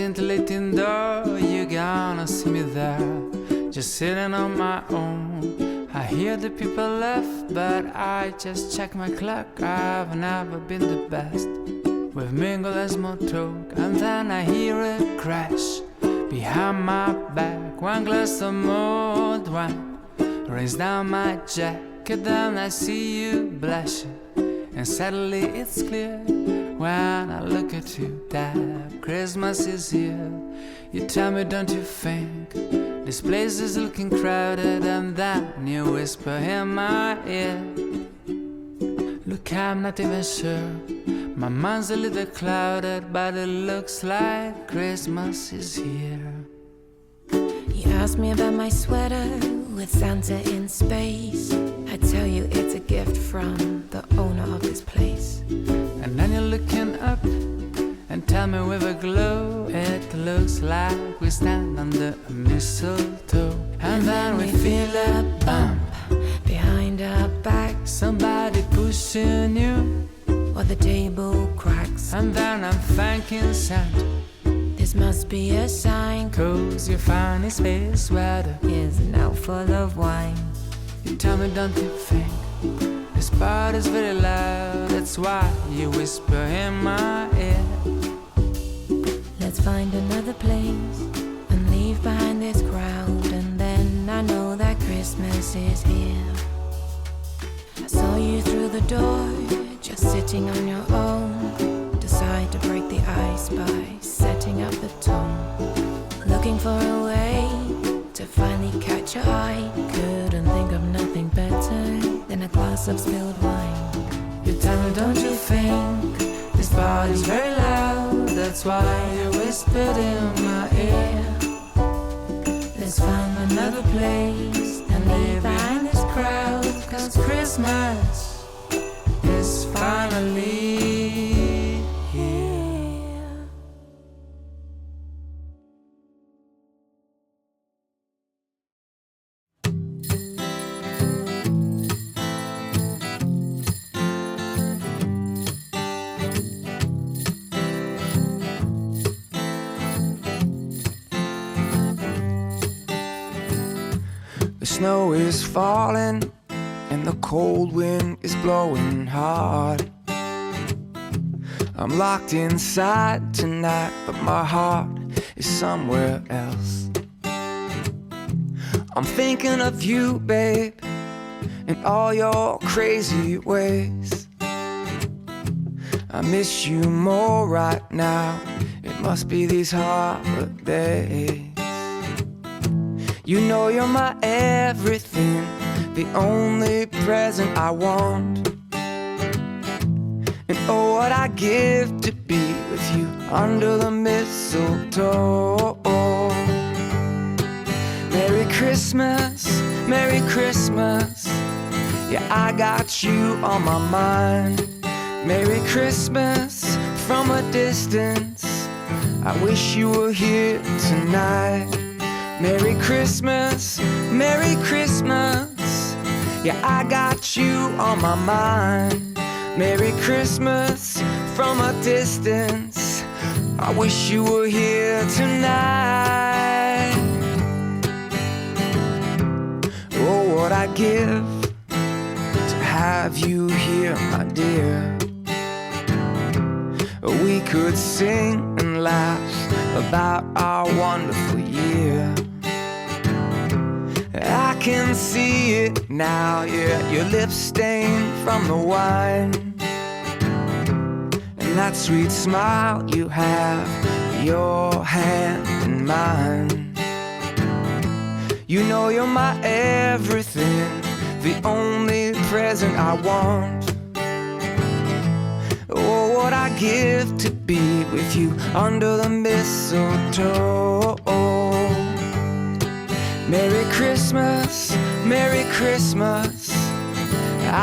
scintillating door, you're gonna see me there, just sitting on my own. I hear the people laugh, but I just check my clock. I've never been the best. We've mingled as small talk, and then I hear a crash behind my back. One glass of mulled wine rains down my jacket, then I see you blushing, and suddenly it's clear when I look at you that Christmas is here. You tell me, don't you think this place is looking crowded? And then you whisper in my ear, look, I'm not even sure. My mind's a little clouded, but it looks like Christmas is here. You ask me about my sweater with Santa in space. I tell you it's a gift from the owner of this place. And then you're looking up and tell me with a glow, it looks like we stand under a mistletoe. And then we feel a bump behind our back, somebody pushing you, or the table cracks. And then I'm thanking Santa, this must be a sign, 'cause your funny space sweater is now full of wine. You tell me, don't you think this party's very loud? That's why you whisper in my ear, let's find another place and leave behind this crowd. And then I know that Christmas is here. I saw you through the door, just sitting on your own. Decide to break the ice by setting up the tone, looking for a way to finally catch your eye. Couldn't think of nothing better than a glass of spilled wine. You tell me, don't you think this party's very loud? That's why you whispered in my ear, let's find another place and leave behind this crowd, 'cause Christmas is finally here. The snow is falling and the cold wind is blowing hard. I'm locked inside tonight, but my heart is somewhere else. I'm thinking of you, babe, and all your crazy ways. I miss you more right now. It must be these holidays. You know you're my everything, the only present I want. And oh, what I give to be with you under the mistletoe. Merry Christmas, Merry Christmas. Yeah, I got you on my mind. Merry Christmas from a distance. I wish you were here tonight. Merry Christmas, Merry Christmas. Yeah, I got you on my mind. Merry Christmas from a distance. I wish you were here tonight. Oh, what I'd give to have you here, my dear. We could sing and laugh about our wonderful year. I can see it now, yeah, your lips stained from the wine, and that sweet smile you have, your hand in mine. You know you're my everything, the only present I want. Oh, what I give to be with you under the mistletoe. Merry Christmas, Merry Christmas.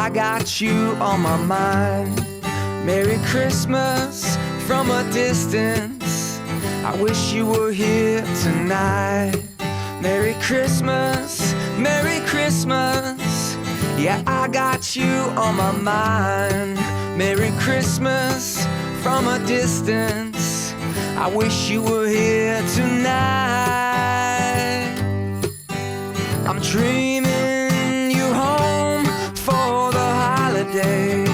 I got you on my mind. Merry Christmas from a distance. I wish you were here tonight. Merry Christmas, Merry Christmas. Yeah, I got you on my mind. Merry Christmas from a distance. I wish you were here tonight. I'm dreaming you home for the holidays.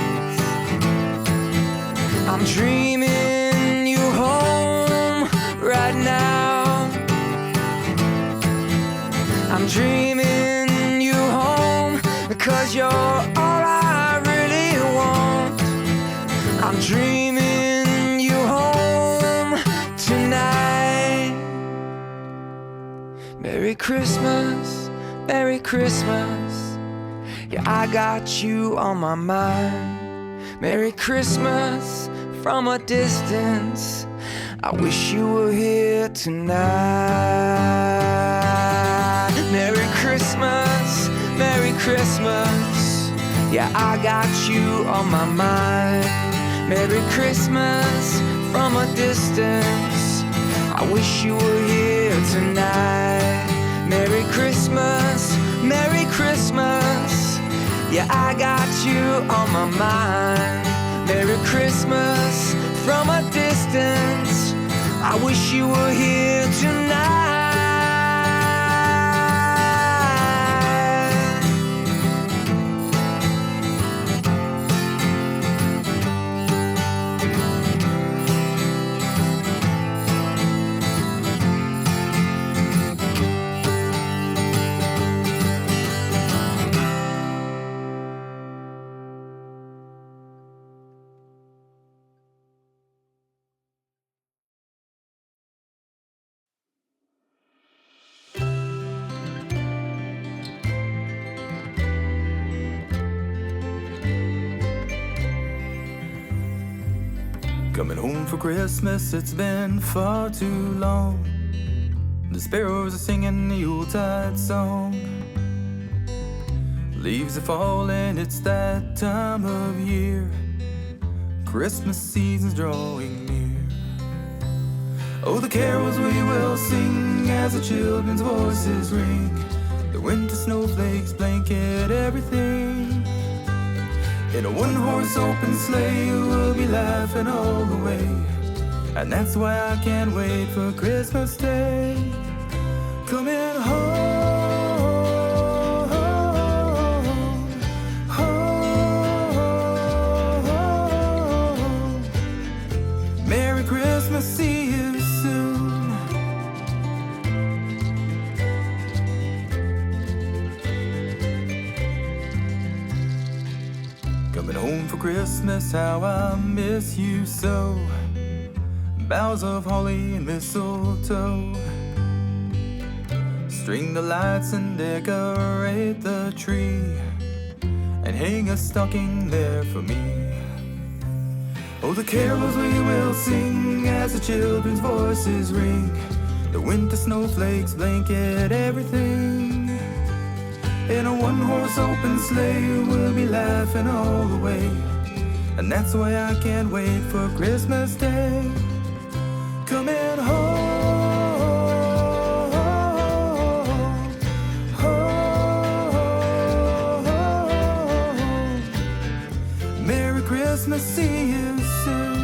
I'm dreaming you home right now. I'm dreaming you home because you're all I really want. I'm dreaming you home tonight. Merry Christmas, Merry Christmas. Yeah, I got you on my mind. Merry Christmas from a distance. I wish you were here tonight. Merry Christmas, Merry Christmas. Yeah, I got you on my mind. Merry Christmas from a distance. I wish you were here tonight. Merry Christmas, Merry Christmas. Yeah, I got you on my mind. Merry Christmas from a distance. I wish you were here tonight. Coming home for Christmas, it's been far too long. The sparrows are singing the Yuletide song. Leaves are falling, it's that time of year. Christmas season's drawing near. Oh, the carols we will sing as the children's voices ring. The winter snowflakes blanket everything. In a one-horse open sleigh, we'll be laughing all the way. And that's why I can't wait for Christmas Day. Coming home, home. Merry Christmas, see you soon. Coming home for Christmas, how I miss you so. Boughs of holly and mistletoe. String the lights and decorate the tree. And hang a stocking there for me. Oh, the carols we will sing as the children's voices ring. The winter snowflakes blanket everything. In a one-horse open sleigh, we'll be laughing all the way. And that's why I can't wait for Christmas Day. Coming home, home. Merry Christmas, see you soon.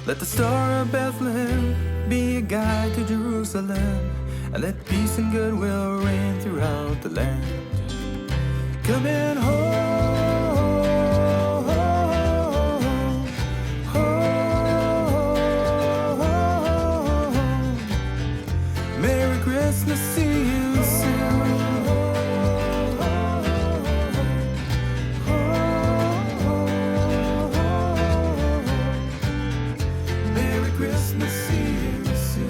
Let the star of Bethlehem be a guide to Jerusalem, and let peace and goodwill reign throughout the land. Coming home, home. Merry Christmas, see you soon. Christmas, see you soon.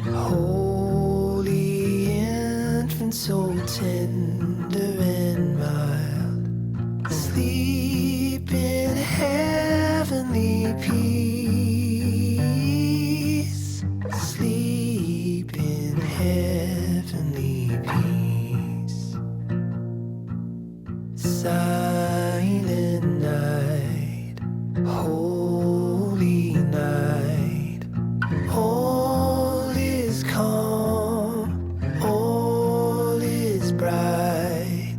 Holy infant, so tender and mild, sleep in heavenly peace, sleep in heavenly peace. Silent night, holy night, all is calm, all is bright,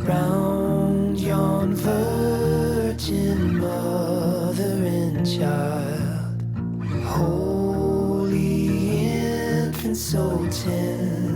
round yon virgin mother and child, holy infant, so tender